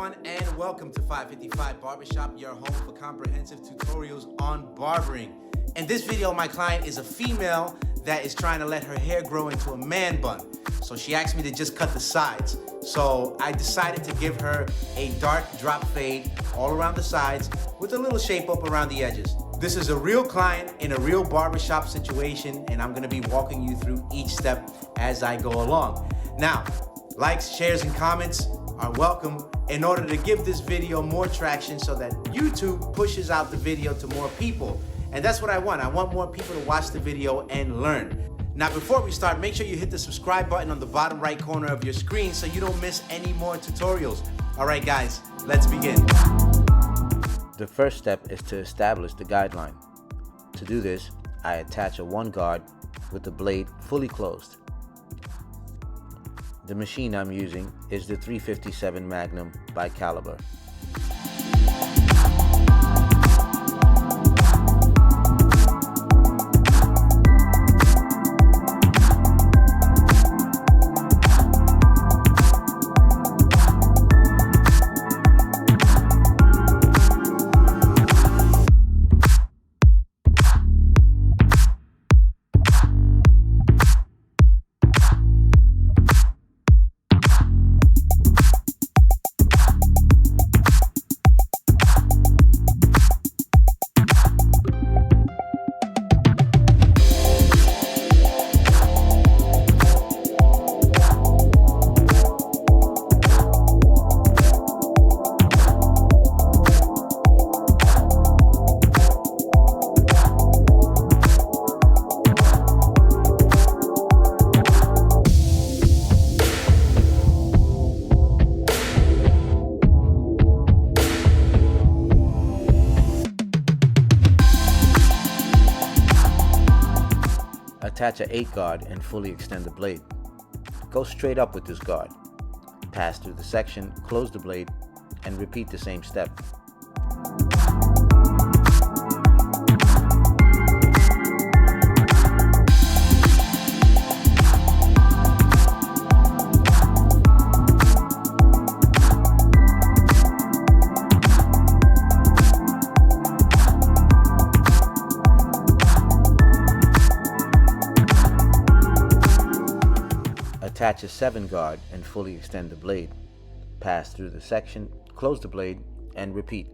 everyone, and welcome to 555 Barbershop, your home for comprehensive tutorials on barbering. In this video, my client is a female that is trying to let her hair grow into a man bun. So she asked me to just cut the sides. So I decided to give her a dark drop fade all around the sides with a little shape up around the edges. This is a real client in a real barbershop situation, and I'm gonna be walking you through each step as I go along. Now, likes, shares, and comments are welcome in order to give this video more traction so that YouTube pushes out the video to more people. And that's what I want. I want more people to watch the video and learn. Now, before we start, make sure you hit the subscribe button on the bottom right corner of your screen so you don't miss any more tutorials. All right, guys, let's begin. The first step is to establish the guideline. To do this, I attach a 1 guard with the blade fully closed. The machine I'm using is the 357 Magnum by Caliber. Attach an 8 guard and fully extend the blade. Go straight up with this guard. Pass through the section, close the blade, and repeat the same step. Attach a 7 guard and fully extend the blade. Pass through the section, close the blade, and repeat.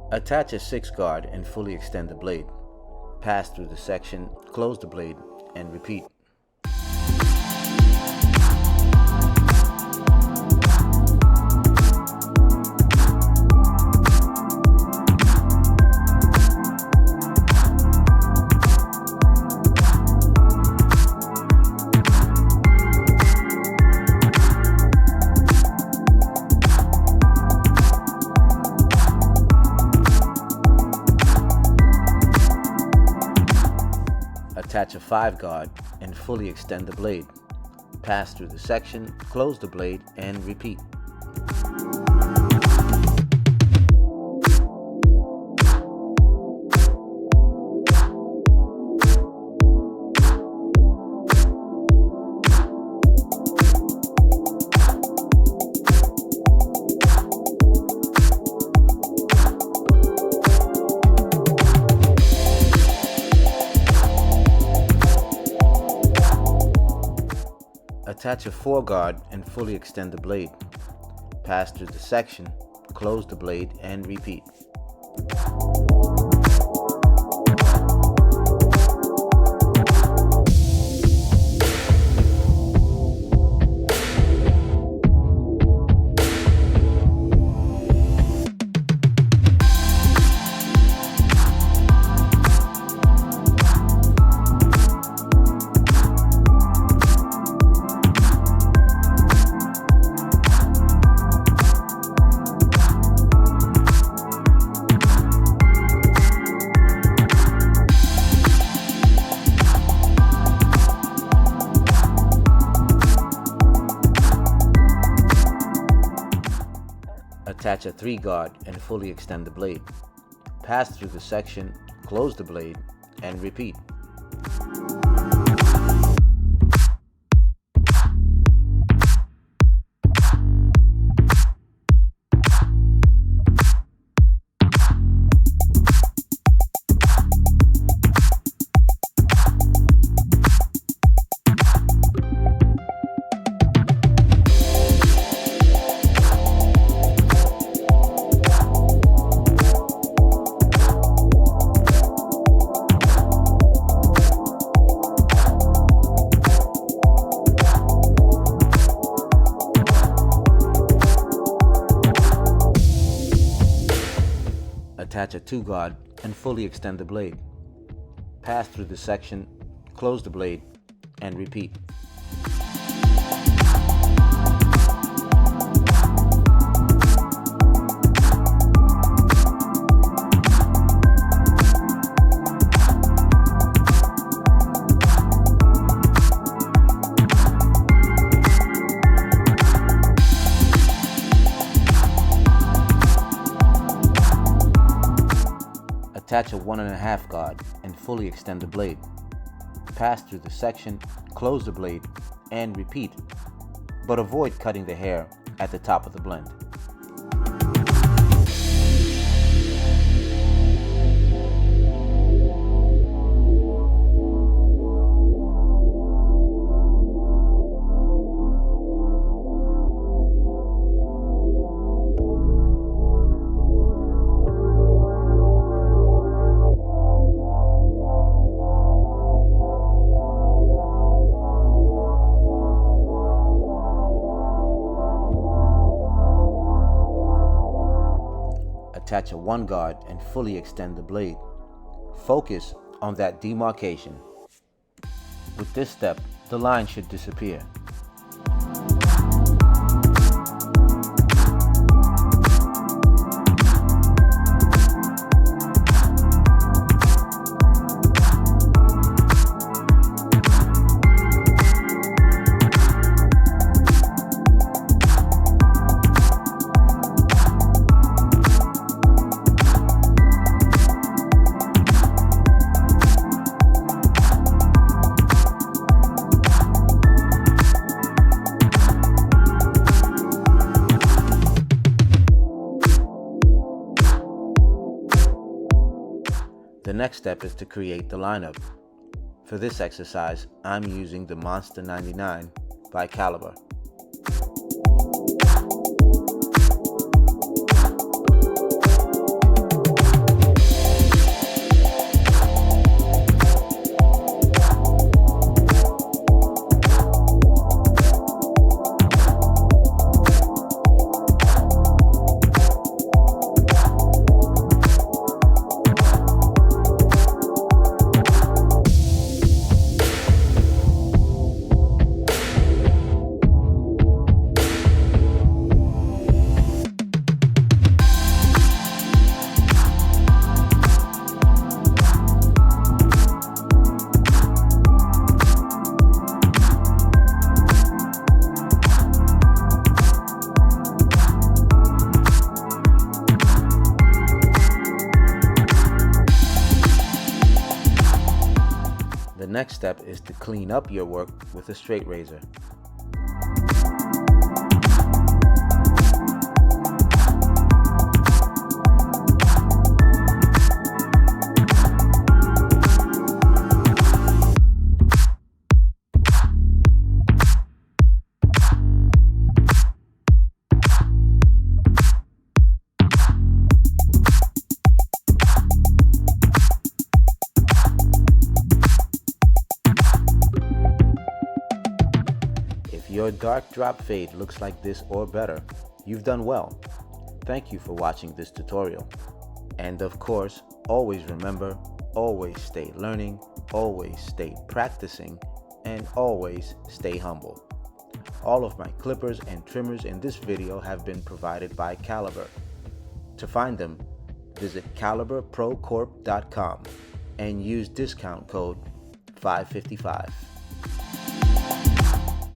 Attach a 6 guard and fully extend the blade. Pass through the section, close the blade, and repeat. Attach a 5 guard and fully extend the blade. Pass through the section, close the blade, and repeat. Attach a 4 guard and fully extend the blade. Pass through the section, close the blade, and repeat. Attach a 3-guard and fully extend the blade. Pass through the section, close the blade, and repeat. Attach a 2-guard and fully extend the blade. Pass through the section, close the blade, and repeat. Attach a 1.5 guard and fully extend the blade. Pass through the section, close the blade, and repeat, but avoid cutting the hair at the top of the blend. Attach a 1 guard and fully extend the blade. Focus on that demarcation. With this step, the line should disappear. The next step is to create the lineup. For this exercise, I'm using the Monster 99 by Caliber. The next step is to clean up your work with a straight razor. If your dark drop fade looks like this or better, you've done well. Thank you for watching this tutorial. And of course, always remember, always stay learning, always stay practicing, and always stay humble. All of my clippers and trimmers in this video have been provided by Caliber. To find them, visit caliberprocorp.com and use discount code 555.